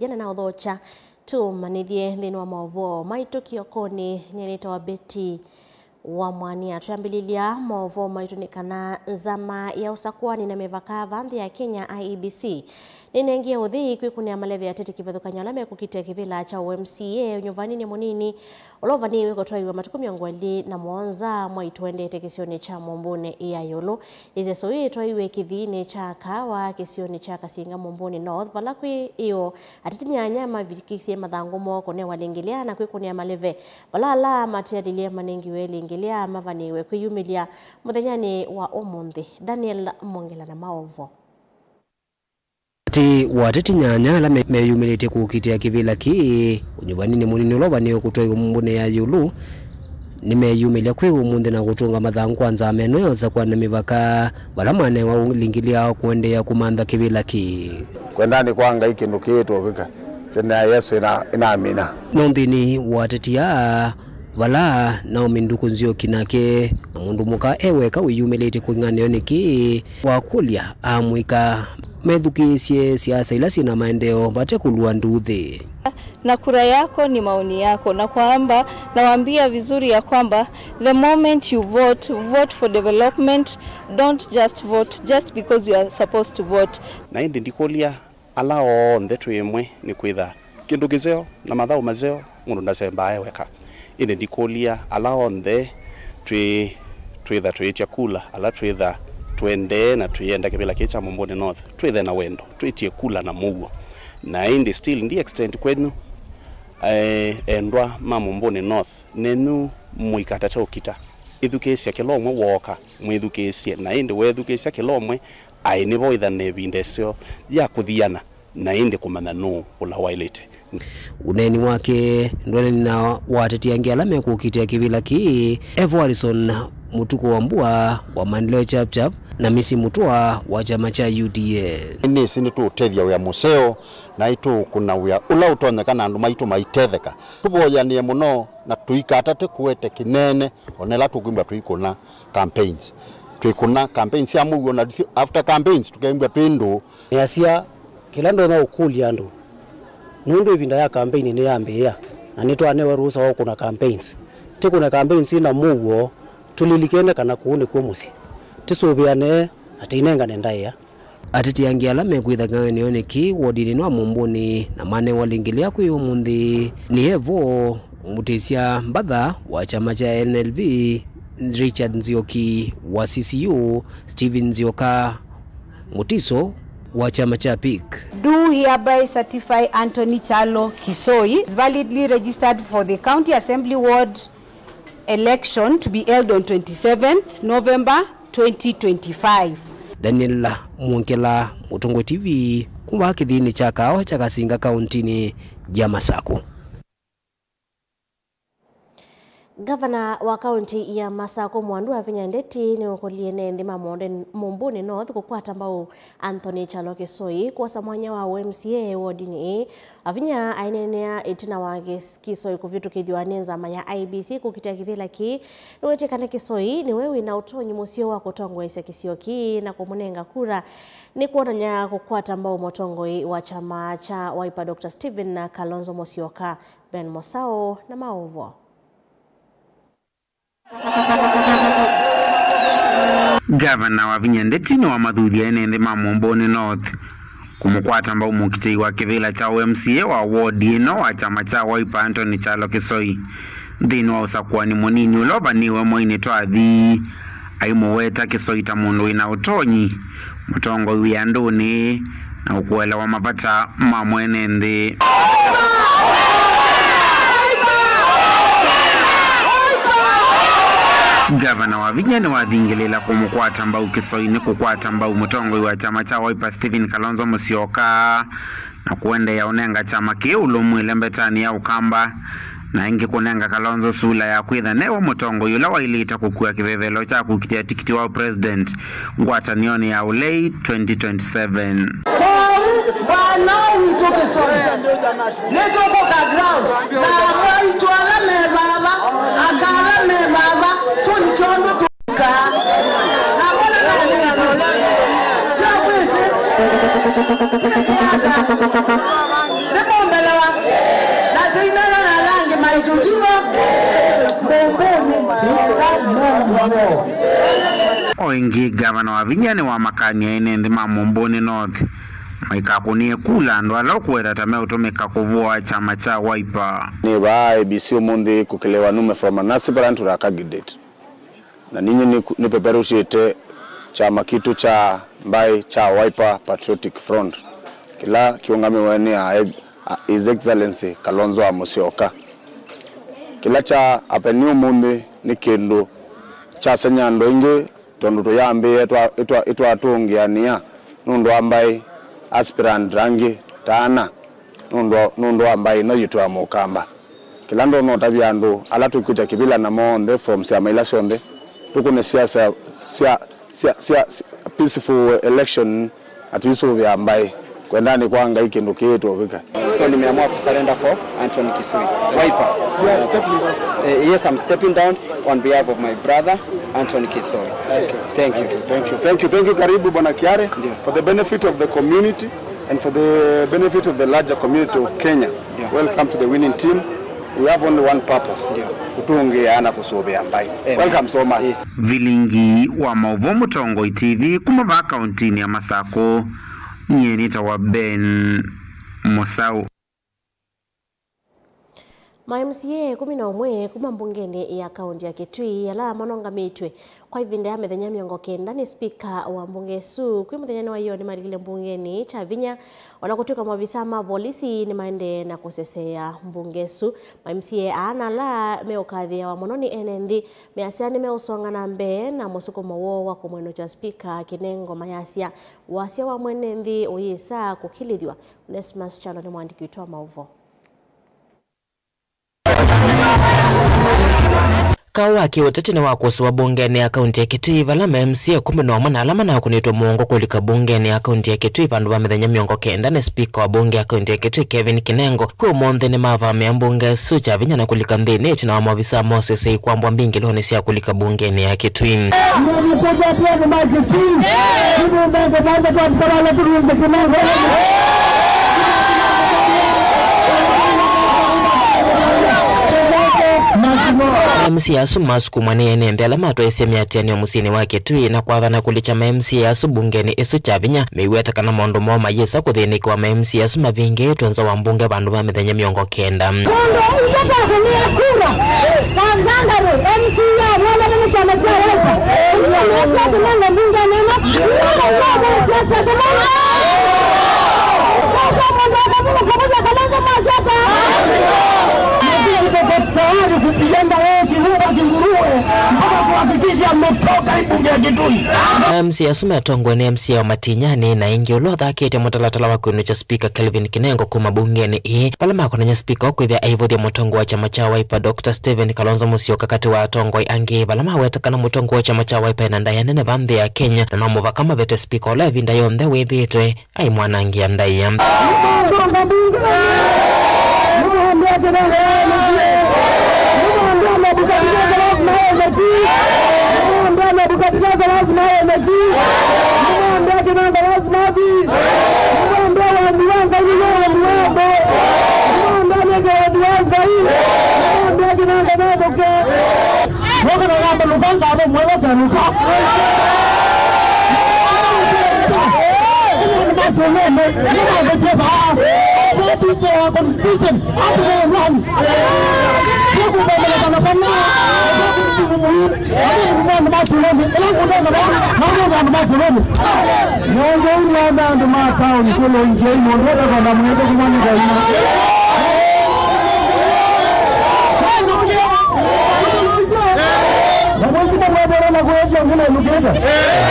vijana na odhocha tu manithie thini wa maovo maitu kiokoni nyeneta wa beti wa mwania tuambililia maovo maitu nikana zama ya usakwani na mevaka vanthi ya Kenya IEBC ninengia uthi kwikunia maleve ya tete kivathukanya alame kukitia kivila cha UMCA nyuvanini munini olovani wiko twaiwa matukumi ongweli na mwonza mwaituendete kisioni cha Mumbune iya yolo ize soi twaiwe kithini cha kawa kisioni cha Kasinga Mumbune North valakwi iyo atitinya nyama vikisie mathangu moko ne walingilia na kwikunia maleve balala matiadilia manengi welingilia mavaniwe kwiyumilia muthenyani wa omonthi Daniel Mongela na maovo ati wateti nyanya la meyumirite kukitia kivila ki unyuvanini munini ulovani ukutoi Mumbune ya yulu nimeyumilia kwi umundi na kutunga mathangu kwanza ameno yoza kwa namivaka wala mwane wa lingilia kuendea kumanda kivila ki kwendani kwanga ikindu kitu vika tena Yesu inaamina nondini wateti ya wala na minduku nzio kinake na mundu muka eweka wiyumilite kuing'anio niki wakulia amwika methukisie siasa ila sina maendeo bate kulua nduthi na kura yako ni maoni yako na kwamba nawaambia vizuri ya kwamba the moment you vote for development, don't just vote just because you are supposed to vote na indi ndikolia alao ndetu yemwe ni kwitha kindu gizeo na mathao mazeo mundu ndasemba weka indi ndikolia alao nde twitha twitia kula ala twitha twende na tuyenda kivila kicha Mumbune North twithe na wendo twitie kula na mugo na indi still ndi extent kwenu endwa ma Mumbune North nenu muikata ukita ithukesia kilomwe woka mwithukesia na indi wethukesia kilomwe aini boitha ne bindesio ya kuthiana na indi kumana no ula wailete uneni wake ndoneni na wateti angiala mekukitia kivila ki Evarison mutuko wa mbua wa Maendeleo Chapchap na misi mutua wa chama cha UDA ini sini tu utethia wia museo na itu kuna wia ula utonyekana andu maitu maitetheka tuboyanie muno na tuikata te kuete kinene onela tukwimba tuikuna campaigns ya mugo na after campaigns tukaimbwa twindu yasia kila ndo na ukulia andu nundu ibinda ya campaign ni yambia na nitwanewe ruhusa wa kuna campaigns tikuna campaigns ina mugo tulilikene kana kuone kwomusi tisubiane atinengane ndaya atiti angiala mekwitha ng'anio niki wodini no Mumbune na mane walingilia kwi umundi ni evo mutisia mbatha wa chama cha NLB Richard Nzioki wa CCU Steven Nzioka Mutiso wa chama cha PIK do hereby certify Anthony Chalo Kisoi is validly registered for the County Assembly Ward election to be held on 27th November 2025. Daniel Mongela, Mutongo TV, kuwa kithini cha kao cha Kasinga kauntini ya Masako. Gavana wa kaunti ya Masako Mwandu Avinya Ndeti ni ukoliene ndima Mumbune North kukwata mbao Anthony Chalo Kisoi kwa samwanya wa UMCA wodini Avinya ainenea itina wa Kisoi kuvitu kidhiwane nzama ya IEBC kukitia kivila ki nuwete kane Kisoi ni wewe na utonyi musio wa kutongwa isa kisio ki na kumunenga kura ni kuonanya kukwata mbao motongoi wa chama cha Wiper Dr. Steven na Kalonzo Musyoka Ben Mosao na maovo Gavana wa Avinya Ndeti ni wa mathuthia ene ma Mumbune North kumukwata mbao mukitei wa kivila cha UMCA wa ward ino wa chama cha Wiper Anthony Chalo Kisoi thini wa usakwani munini ulovaniwe moine twathi aimoweta Kisoi ta mundu ina utonyi mutongo wia nduni na ukuela wa mapata mamwene nthi Gavana wa Avinya ni wathingilela kumukwata mbao Kisoi ni kukwata mbao mutongo wa chama cha Wiper Steven Kalonzo Musyoka na kuende ya unenga chama kiulu mwile mbetani ya ukamba na ingi kunenga Kalonzo sula ya kwitha newa mutongo yula wailita kukua kivevelo cha kukitia tikiti wa president ngwata nioni ya ulei 2027 Let's go. Oingi gavana wa Vinya wa makani ya ene ndima Mumbuni North maikakunie kula ndo alokuweta tame utumika kuvua chama cha Wiper. Ni wa ABC umundi kukelewa nume from an aspirant to a candidate. Na ninyi ni peperushite chama kitu cha mbai cha Wiper Patriotic Front. Kila kiungame wane His Excellency Kalonzo Musyoka. Kila cha apeni umundi ni kendo cha senyando inge tonduto yambe etwa atungiania nundo ambai aspirant rangi tana nundo ambai no yitwa mukamba kilando no tabiando ala tukuja kibila na monde from siamaila sonde tukune siasa peaceful election atuiso vya ambai kwendani kwanga ikindu kitu obika. So nimeamua kusurrender for Anthony Kisui Wiper. Yes, stepping down. Yes, I'm stepping down on behalf of my brother Anthony Kisui. Thank you. Karibu bwana Kiare for the benefit of the community and for the benefit of the larger community of Kenya. Welcome to the winning team. We have only one purpose. Kutungeana kusobea mbai. Welcome so much. Vilingi wa Maovo Mutongo TV kumava kauntini ya Masako. Nyenita wa Ben Mosau. MCA 11 kuma mbungeni ya kaunti ya Kitui yala manonga mitwe kwa ivinda ya methenya miongo kenda ni speaker wa mbunge su kwa methenya wa hiyo ni marigile mbungeni cha Vinya wanakutuka mwavisama volisi ni maende na kusesea mbunge su MCA ana la meokadhi wa mononi enendi measiani meusonga na mbe na musuko mawo wa kumweno cha speaker Kinengo Mayasia wasia wa mwenendi oyesa kukilidwa. Nesmas Chalo ni mwandiki witoa Maovo. Kawa kiotete wa kusuwa bungeni ya kaunti ya Kitui valama MCA 11 na alama na kunitwa muongo kulika bungeni ya kaunti ya Kitui vandu vamethenya miongo kenda na speaker wa bunge ya kaunti ya Kitui Kevin Kinengo kwa monde ni mavame ya mbunge su cha Vinya na kulika ndini na wa mavisa Moses Ikwambwa mbingi loni siya kulika bungeni ya Kitui. MCA Sumasku mwane enembe alama to esemiatiani omusini wa Kitui na kwathana kulicha MCA bungeni esu cha Vinya miweta kana mondo moma yesa kuthinikwa MCA mavinge twanza wa mbunge bandu ba mithenya miongo kenda. MCA sumetongwe ni MCA wa Matinyani na ingi ulotha kete mutalatala wa kwinu cha speaker Kelvin Kinengo kuma bungeni hii palama kwenye speaker wakwithia aivudhi mutongo wa chama cha Wiper Dr. Stephen Kalonzo Musyoka kati wa tongo angi palama wetakana mutongo wa chama cha Wiper na ndaya nene vambi ya Kenya na namuva kama vete speaker ola vinda yonde withitwe ai mwanangi ya ndaya.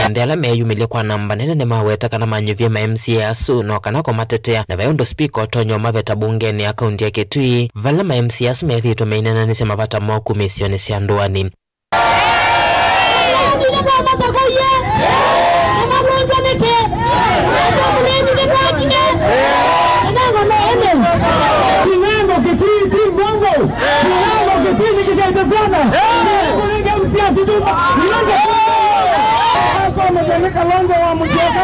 Ndela meyumile kwa namba nene ne maweta kana manyuvia ma MCA asu no kana ko matetea na vayondo speaker tonyo maveta bungeni ya kaunti ya Kitui vala ma MCA asu methito mainana ni sema vata moku misione sia ndoani. Kalonzo wa Musyoka.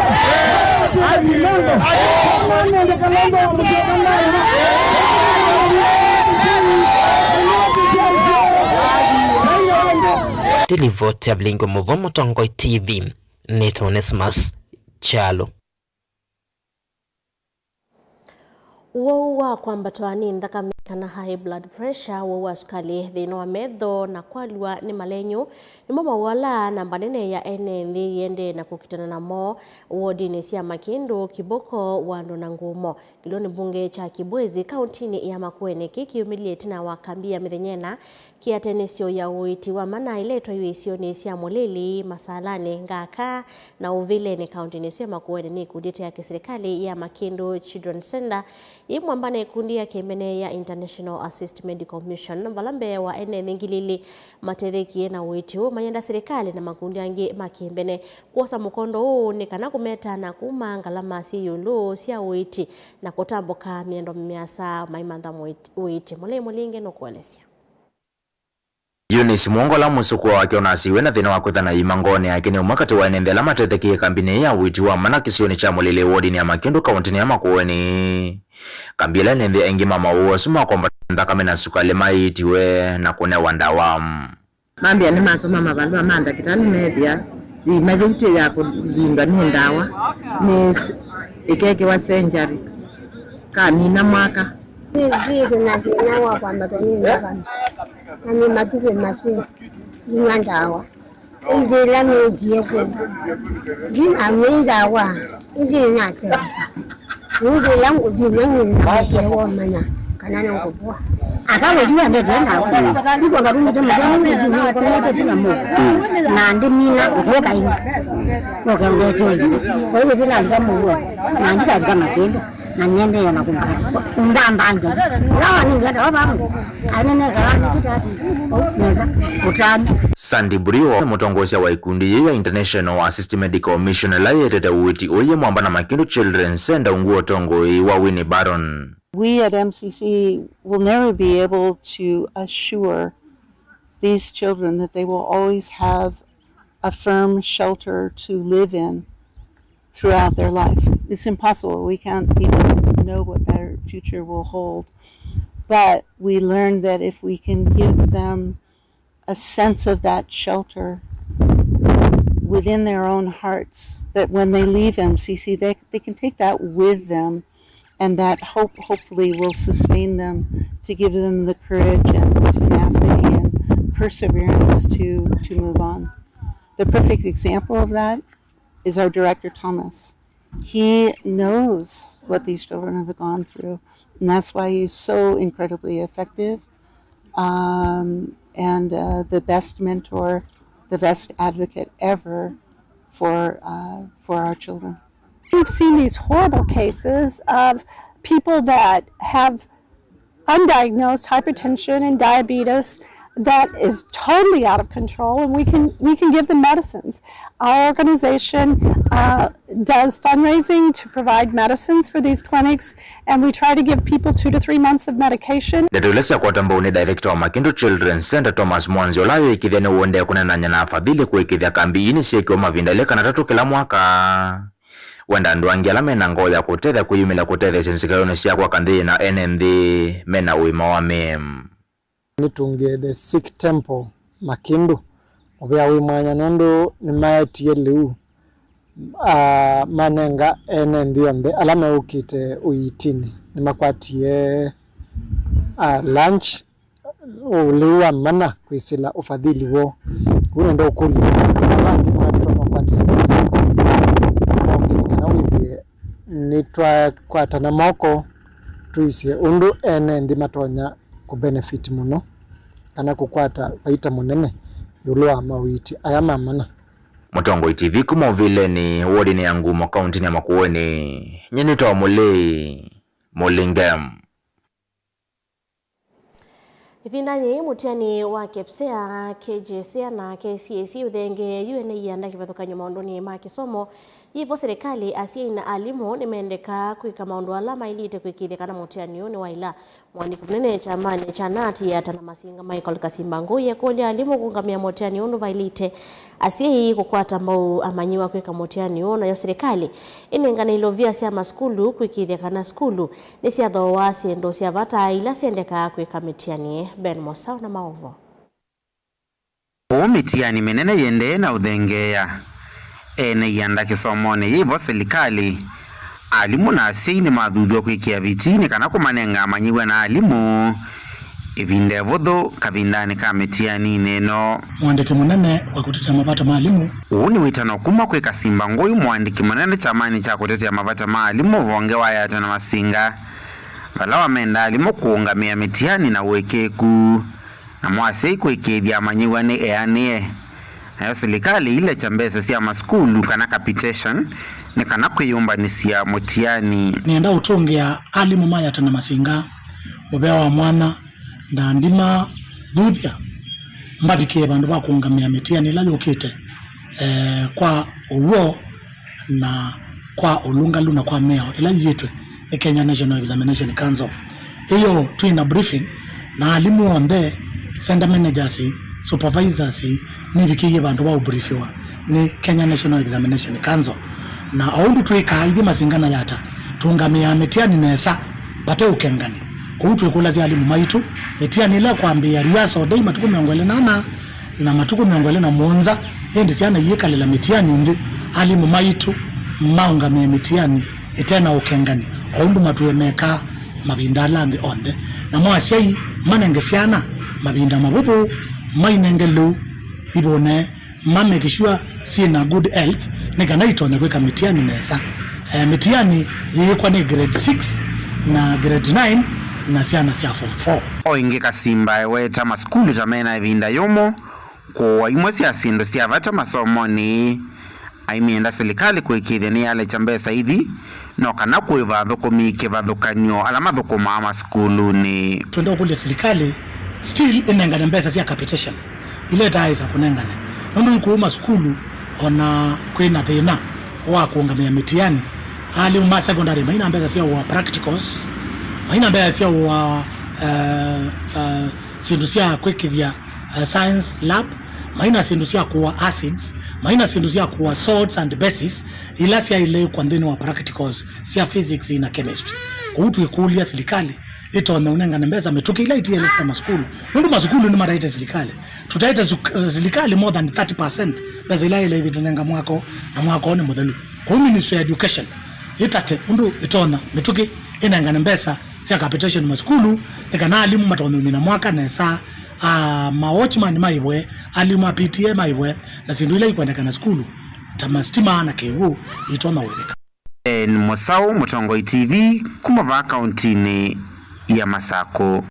Kalonzo wa Musyoka. Delivote Ablingo Muvomo Tongoi TV. Nito Onesmus Chalo. Wowa kwamba twani ndakamikana high blood pressure wowa sukali thino wa medho na kwalwa ni malenyo ni mama wala namba nene ya NNV yende na kukitana na mo wodi ni sia Makindu Kiboko wando na Ngumo kiloni bunge cha Kibwezi kauntini ya Makueni kikiumilieti na wakambia mithenyena kia tenesio ya uiti wa mana iletwa yuisio ni sia Mulili Masalane Ngaka na uvile ni kauntini sia Makueni ni kudite ya kiserikali ya Makindu Children Center imwambane kundi ya kemene ya International Assist Medical Mission valambe wa ngilili matetheki na uiti huu mayenda serikali na makundi yangi makembene kuosa mukondo huu ni kana kumeta na kumangalama si yulu siya uiti na kutamboka miendo miasa maimanda uiti mule mulinge no kualesia. Eunice Mwongola musuku wake unasiwe na thina wakuthana imangone yake ni umakati wa enendela matetheki kambine ya uiti wa mana kisioni cha Mulili wodi ni ya Makindu kauntini ya Makueni. Kambila nende engi mama uwa suma kwamba ndakame na sukali maitiwe na kune wandawamu. Mambia ni masoma mabandu amanda kitani media di majeuti ya kujinga ni ndawa ni ikeke wa senjari kamina mwaka Ndio na kinawa kwamba tuninga nani matupe masi ni ndawa ndila mjie kwa jina ndawa ndina tena ndio langu jina ni kwa mana kanana ngobwa akawejua ndetenda ndiko ngaruni tena ndio kwa tena mo na ndimina kutoka hivi kwa ngeto kwa hiyo sina ndamu na ndika kama kendo na niende ya makumbani ndambanje lawa ningenda babu anene garani kitati neza utani Sandy Brio mutongosia wa ikundi ya International Assist Medical Mission la yetete uiti oye mwamba na Makindu Children Center unguo tongoi wa Winnie Baron. We at MCC will never be able to assure these children that they will always have a firm shelter to live in throughout their life. It's impossible. We can't even know what their future will hold. But we learned that if we can give them a sense of that shelter within their own hearts, that when they leave MCC, they can take that with them, and that hopefully will sustain them to give them the courage and the tenacity and perseverance to move on. The perfect example of that is our director, Thomas. He knows what these children have gone through, and that's why he's so incredibly effective and the best mentor, the best advocate ever for our children. We've seen these horrible cases of people that have undiagnosed hypertension and diabetes that is totally out of control, and we can give them medicines. Our organization does fundraising to provide medicines for these clinics, and we try to give people 2 to 3 months of medication. Detulesa kwa tambo ni director wa Makindu Children Center Thomas Mwanziola ikithene uonde kuna nanya na afadhili kuikithia kambi ini siekio mavindeleka na 3 kila mwaka. Wenda nduangi alame na ngoya kutethea kuyumila kutethea sensikayone siya kwa kandi na NND mena uima wa mem. Nitunge the Sikh temple Makindu obya wimanya nondo ni maeti yelu manenga NND ambe alame ukite uitini ni makwatie lunch uliwa mana kwisila ufadhili wo kune ndo kuli langi mwatu makwatie kana withie nitwa kwata na moko tuisie undu NND matonya ku benefit muno kana kukwata baita munene yulwa mawiti ayama mana. Mutongo TV kuma vile ni wodi ni yangu mo county ya Makueni nyini to Mulingam. Ivindanyi mutiani wa Kepsea, KJSea na KCAC uthenge UNA yanda kivathukanyo maundoni ma kisomo yivo serikali asia ina alimu nimeendeka kuika maundu alama ilite kuikithia kana mutiani ni waila mwandiki munene chamani cha nati ya tana masinga Michael Kasimba Nguye kuli alimu kungamia mutiani unu vailite asia hii kukwata mbao amanyiwa kuika mutiani unu ya serikali inengana ilovia siya maskulu kuikithia kana skulu nisiya dhowa siendo siya vata ila siendeka kuika mitiani Ben Mosau na Maovo. Mitiani minene yende na udhengeya ene yanda kisomone yivo serikali alimu na asini madhudhu kwikia vitini kana kumanenga amanyiwe na alimu ivinde vodho kavindani ka mitiani neno mwandiki munene wa kutetea mavata maalimu uni witano kuma kweka simba ngoi mwandiki munene chamani cha kutetea mavata maalimu vonge wayata na masinga vala wamenda alimu kuungamia mitiani na wekeku na mwase kwekethia amanyiwe ni eanie nayo serikali ile chambesa sia maskulu kana capitation ni kana kwiyumbanisia mutiani nienda utongia alimu mayata na masinga mubewa mwana na ndima dhuthia mbadikie bandu bakuungamia mitiani la yukite kwa uwo na kwa ulungalu na kwa meo ila yitwe ni Kenya National Examination Council. Iyo tuina briefing na alimu onde center managers supervisors ni bikiye bandu ba ubriefiwa ni Kenya National Examination Council na aundu tuika idi masingana yata tuungamia mitiani nesa bate ukengani kuhutu kula zi alimu maitu mitiani la kwambia riaso dai matuku miongwele nana na matuku miongwele na muonza yendi siana yekalela mitiani ndi alimu maitu maungamia mitiani etena ukengani aundu matuemeka mabinda lambi onde na mwasiai manengesiana mabinda mabubu mainengelu ibone mamekishua sina good health nika naitone kweka mitiani nesa mitiani yekwa ni grade 6 na grade 9 na siana sia form 4 oinge kasimba eweta maskulu tamena evinda yomo kwa imwe sia sindo sia vata masomoni aimienda serikali kwekithia ni yale chambesa hithi no kana kuiva thukumike vathukanio alama thukuma maskulu ni twenda kule serikali still inengana mbesa sia capitation ile taisa kunengana nundu kuuma skulu ona kwina thina wa kuungamia mitiani ali ma secondary maina mbesa sia wa practicals maina mbesa sia wa sindu sia kwekithia science lab maina sindu sia kuwa acids maina sindu sia kuwa salts and bases ila sia ile kwa ndeni wa practicals sia physics na chemistry kuhutu ikulia serikali ito na unengana mbesa metuki ila iti elesta maskulu nundu maskulu ni maraita serikali tutaita serikali more than 30% beza ila ile tunenga mwako na mwako ni modelu kwa Ministry of Education itate nundu itona metuki inengana mbesa sia capitation maskulu nikana alimu matono na mwaka na saa watchman maibwe alimu apitie maibwe na sindu ila ikwendekana skulu tamastima na kewu itona webeka Musau Mutongoi TV kumava kauntini ya Masako.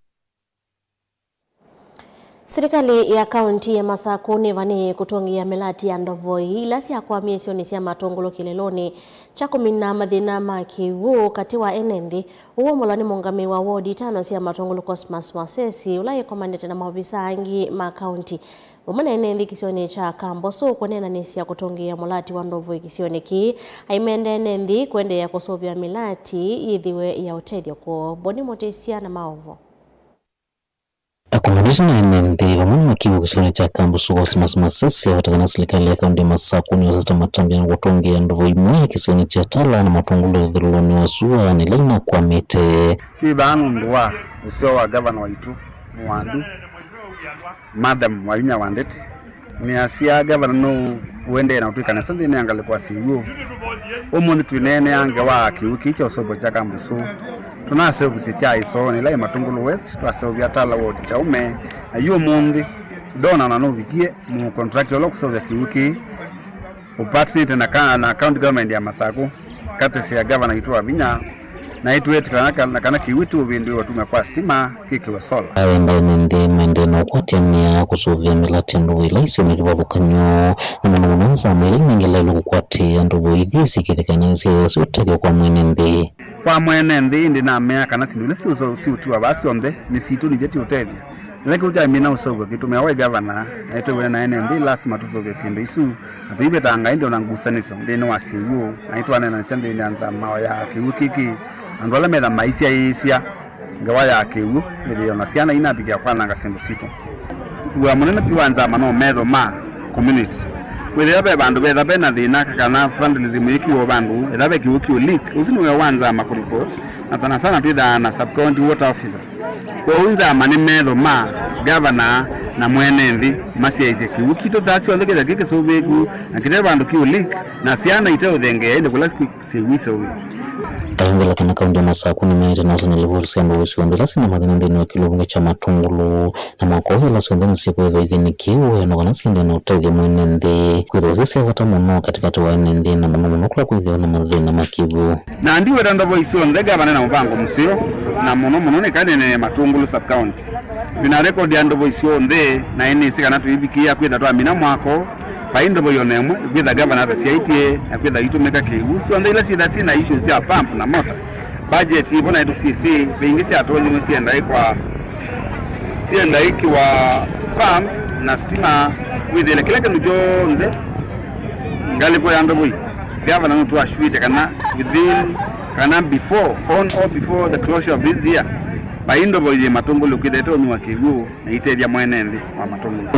Serikali ya kaunti ya Masako ni vani kutongia melati ya Ndovoi ila siya kwa miesio ni siya matongolo kileloni chako minna madhina makiwu katiwa enendi uwo mulani mungami wa wodi 5 siya matongolo Cosmas Masesi ulaye komandete na maofisa angi makaunti umana enendi kisione cha Kamboso kwenena nesi ya kutongia mulati wa Ndovoi kisione ki haimende enendi kwende ya kusovya milati idhiwe ya utedio kwa boni motesia na maovo. Akomandishana enendi wamani makiwu kisione cha Kamboso Cosmas Masesi watakana serikali ya kaunti Masako ni wasasta matambia na kutongia Ndovoi mwe kisione cha Tala na matongolo dhuloni wasua ni laina kwa mete tuibanu nduwa usio wa governor waitu mwandu Madam Walinya Wandeti ni asia governor no uende na utuika na sandi ni angale kwa siwo omundi tunene ange wa kiwiki cha osobo cha Kamboso tunase kusitia iso ni lai matungulu west twase obya Tala ward cha ume na yu mundi dona na no vikie mu contractor lo kusobya kiwiki upartner na county government ya Masako kati ya governor itu Wavinya na itu wetu kana kiwitu vindu watume kwa stima kikiwa sola aenda nende mendeno kwatiania kusovya milati Ndovoi laisi omekivavukanyo na manamunanza mwili ningela ilu kukwati Ndovoi dhisi kithikanyisi siutadio kwa mwenende ndi na mea kana sindule si utuwa basi onde ni situ ni jeti utevya Leki uja mina usogo kitumia wai governor na ito wena enendi lasima tufove sindu isu na tuibe tanga indi onangusaniso ndeni wa siwu na ito wane na nisende ini anza mawa ya kiwu kiki andwale meda maisia isia ngawa ya kiwu ili onasiana inabigia kwa nanga sindu situ uwa munene piwa anza mano medo ma community wede yabe bandu beda bena dhina kakana vandalism yiki wa bandu edabe kiwu kiwu leak usinu ya wanza ma kuripot na sana sana tuida na subcounty water officer Kuunza mani medho ma governor na mwene nthi masiaize kiwu kito sasi onde kida kike sobegu na kide bandu kiwu link na siana ite udhenge ende kula siwisa wetu. Tahangala kana kaunti ya Masako ni meja na sana level sembo wisi wandela sina magana ndeni wa kilunga cha matungulu na mwakohe la suendeni siku edo idhini kiwu ya noganasi ndeni utaithi mwene ndi kuidho zisi ya wata mono katikati wa ene ndi na mono kula kuidho na madhina makivu na ndiwe dandobo isi ondega banena mbango musio na mono nekane ne matungulu sub-county vina record ya ndobo isi onde na ene isi kanatu ibikia kuidha toa mina mwako paindo boyonemwe kwitha governor the CITA na kwitha itumeka kiwu so ndila sida sina issues ya pump na motor budget ibona yetu CC beingisi atoni msienda kwa pump na stima with ile kile kindu jonde ngalipo yando boy governor no to ashwite kana within kana before on or before the closure of this year paindo boye matungulu kwitha toni wa kiwu na itedia mwenende wa matungulu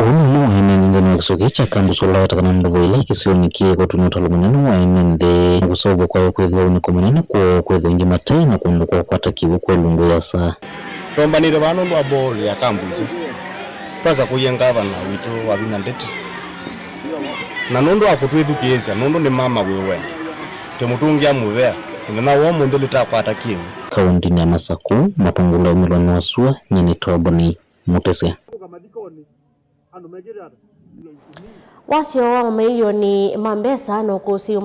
ndeni wakisokicha kambu sola watakana ndovo ila kisioni kie kwa tunutalo mwenenu wa imende kusovu kwa kwedhiwa uniko mwenenu kwa kwedhiwa ingi matai na kuondoka kwa takivu kwa lungu ya saa tomba nire wano lwa boli ya kambu isu kwaza kuyengava na witu wa vinandeti na nundu wa kutuidu kiesa nundu ni mama wewe temutungia muvea na uo mundu litafata kivu kaundi ni ya Masaku matungula umilwani wa sua nyini Toboni Mutese wasio wa milioni mambesa no kusi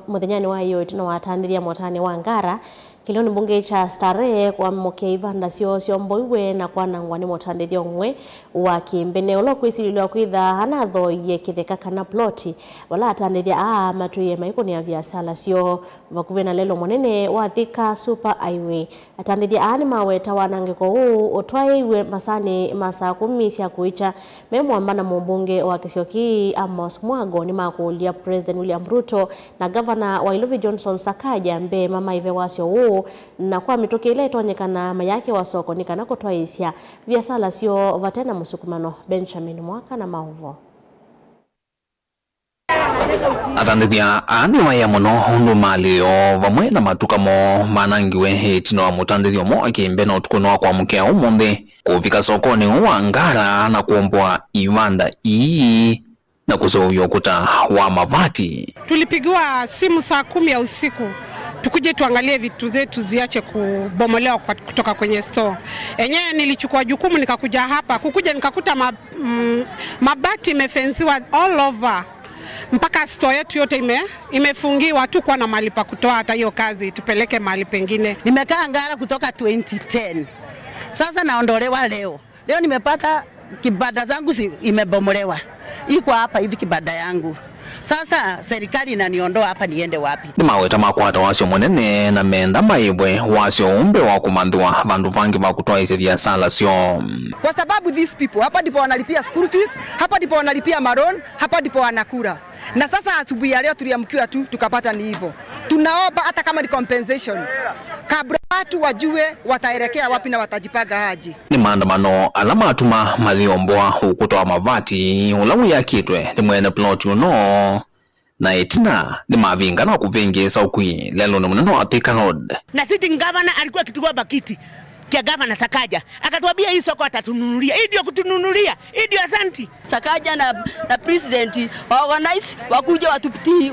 muthenyani wa iyo itino watandiria motani wa Ngara kiloni bunge cha Starehe kwa mokia ivanda sio mboiwe na kwa nangwani motandithio ngwe wa kimbene ulo kwisililwa kwitha hanatho ye kitheka kana ploti wala atandithia matuye maikoni ya biasala sio vakuvena lelo monene wa Thika Super Highway atandithia ni maweta wanangeko huu otwaiwe masani masa 10 cia kuicha memwambana mbunge wa Kisioki Amos Mwago ni makulia President William Ruto na Governor wa Iluvi Johnson Sakaja mbe mama ive wasio huu na kwa mitoke ile itonyekana mayake wa soko nikana kutwaisia biasala sio vatena musukumano Benjamin Mwaka na Mauvo atandithia ani waya muno hundu malio vamwe na matukamo manangiwe hitino wa mutandithio mo akimbe na utukuno kwa mkea umunthi kufika sokoni wa Ngara na kuombwa iwanda ii na kuzovyo ukuta wa mavati. Tulipigiwa simu saa 10 ya usiku tukuje tuangalie vitu zetu ziache kubomolewa kutoka kwenye store. Enyewe nilichukua jukumu nikakuja hapa kukuja nikakuta mabati imefensiwa all over mpaka store yetu yote imefungiwa tu kwa na mahali pa kutoa hata hiyo kazi tupeleke mahali pengine. Nimekaa Ngara kutoka 2010. Sasa naondolewa leo. Leo nimepata kibanda zangu imebomolewa. Iko hapa hivi kibanda yangu. Sasa serikali inaniondoa hapa niende wapi? Ni maweta makwata wasio mwenene na menda maibwe wasio umbe wa kumandua vandu vangi wa kutoa hizi biasala sio. Kwa sababu these people hapa ndipo wanalipia school fees, hapa ndipo wanalipia maron, hapa ndipo wanakula. Na sasa asubuhi ya leo tuliamkiwa tu tukapata ni hivyo. Tunaomba hata kama ni compensation. Kabla watu wajue wataelekea wapi na watajipaga aje. Ni maandamano alama atuma maliomboa ukutoa mavati ulamu ya kitwe ni mwene plot uno na itina ni mavinga na kuvengesa ukui lelo ni mneno wa Thika Road. Na sitting governor alikuwa kitukua bakiti kia Governor Sakaja akatuambia hii soko atatununulia. Hii ndio kutununulia, hii ndio asanti. Sakaja na president organize wakuje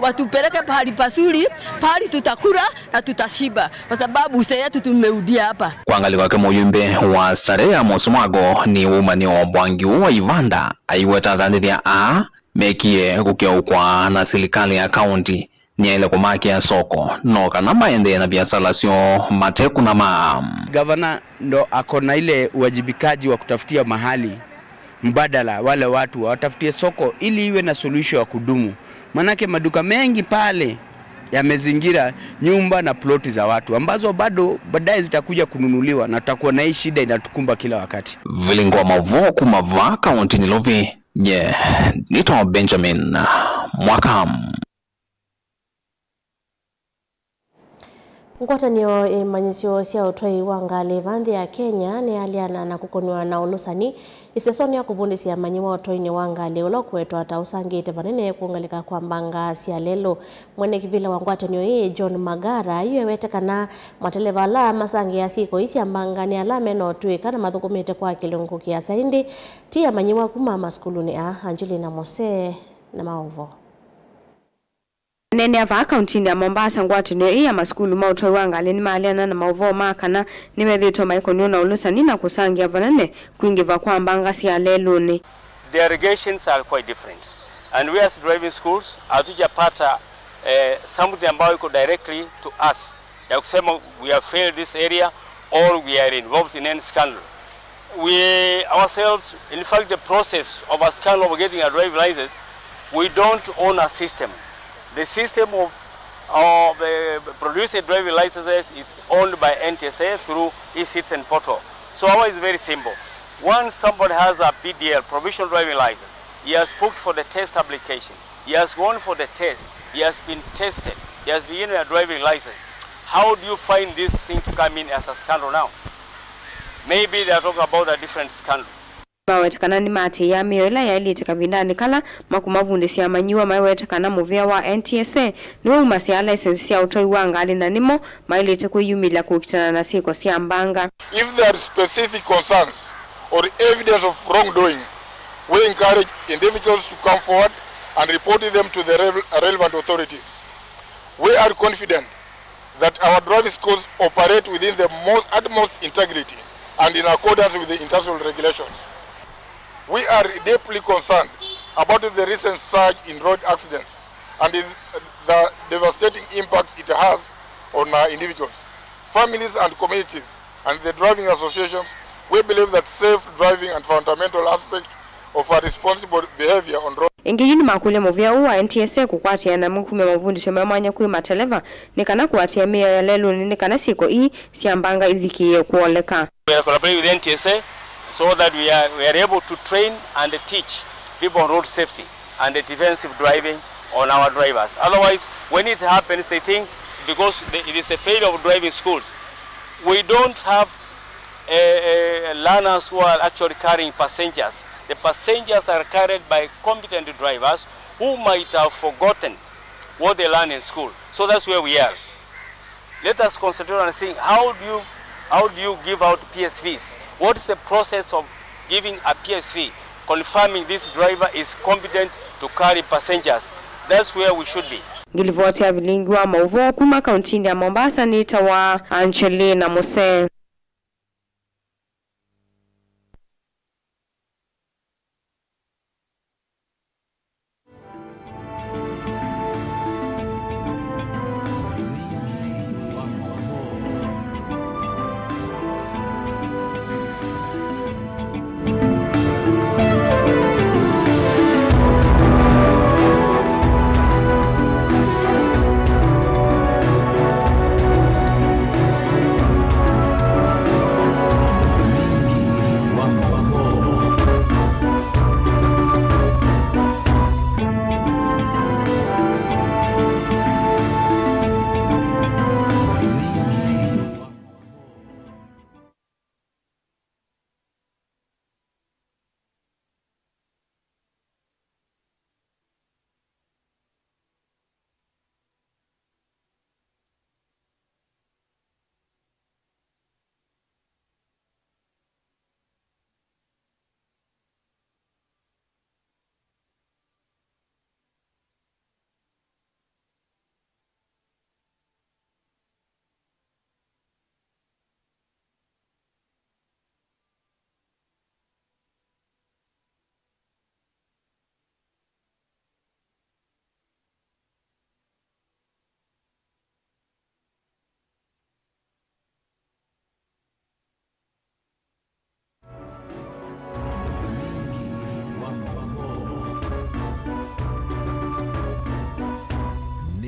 watupeleke pahali pasuri, pahali tutakula na tutashiba kwa sababu use yetu tumeudia hapa. Kuangalia kwa moyumbe wa Starehe Amos Mwago ni umani wa bwangi wa Ivanda aiweta thandithia mekie kukiaukwa na serikali ya county ni ile kumaki ya soko no kana maende na biashara sio mateku na Governor ndo akona ile uwajibikaji wa kutafutia mahali mbadala wale watu watafutie soko ili iwe na solution ya kudumu. Manake maduka mengi pale yamezingira nyumba na ploti za watu ambazo bado baadaye zitakuja kununuliwa na tutakuwa na hii shida inatukumba kila wakati. Vilingo mavo kumava county ni Lovi. Nito Benjamin Mwaka. Ngwatanio imanyisio cia utwai wa ngali vanthi ya Kenya ni aliana na kukonwa na ulusani isesoni ya kuvundisia manyiwa utwai wa ngali ulo kwetwa ata usangite vanene kuungalika kwa mbanga cia lelo. Mwene kivila wa ngwatanio hii John Magara iwe wetekana mateleva la masangi ya siko isi ambanga ni alame no tuika na mathukumite kwa kilungu kia saindi tia manyiwa kuma maskuluni Angelina Mose na maovo. Nene ava akaunti ya Mombasa ngwatanio ya maskulu ma utoi wa ngali ni maaliana na maovo makana nimethitwo maikonio na ulusani na kusangia vanene kuingiva kwa mbanga cia leluni. The irrigations are quite different, and we as driving schools hatujapata something ambayo iko directly to us ya kusema we have failed this area or we are involved in any scandal. We ourselves, in fact, the process of a scandal of getting a driving license, we don't own a system. The system of producing driving licenses is owned by NTSA through eCitizen portal. So ours is very simple. Once somebody has a PDL, provisional driving license, he has booked for the test application, he has gone for the test, he has been tested, he has been given a driving license. How do you find this thing to come in as a scandal now? Maybe they are talking about a different scandal. Mawetekana ni mati ya mioela ya iliteka vindani kala makumavundisi ya manyiwa mawetekana muvia wa NTSA niwe umasi ya license ya utoi wa ngali na nimo mailite kuyumila kukitana na siko siya mbanga. If there are specific concerns or evidence of wrongdoing, we encourage individuals to come forward and report them to the relevant authorities. We are confident that our driving schools operate within the utmost integrity and in accordance with the international regulations. We are deeply concerned about the recent surge in road accidents and the devastating impact it has on individuals, families and communities, and the driving associations. We believe that safe driving and fundamental aspect of a responsible behavior on road. Ingiyini makule muvia uwa NTSA kukwatia na mkume mavundisho memanya kui mateleva nikana kuatia mea ya lelu nikana siko hii siambanga ivikie kuoleka. We are collaborating with NTSA so that we are able to train and teach people on road safety and defensive driving on our drivers. Otherwise, when it happens, they think because it is a failure of driving schools, we don't have learners who are actually carrying passengers. The passengers are carried by competent drivers who might have forgotten what they learned in school. So that's where we are. Let us concentrate on saying how do you give out PSVs? What is the process of giving a PSV, confirming this driver is competent to carry passengers? That's where we should be. Ngilivotia vilingi wa mauvo kuma kauntini ya Mombasa ni tawa Angelina Mose.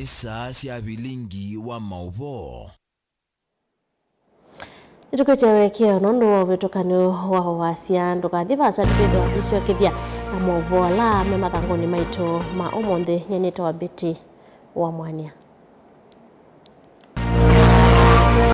Saa cia bilingi wa mauvo. Nitukwetewekea nondo wa vitukano wa wasia ndukathiva sadikidwa visio kithia na mauvo la memathangoni maito ma omonde nyeneta wa Betty wa Mwania.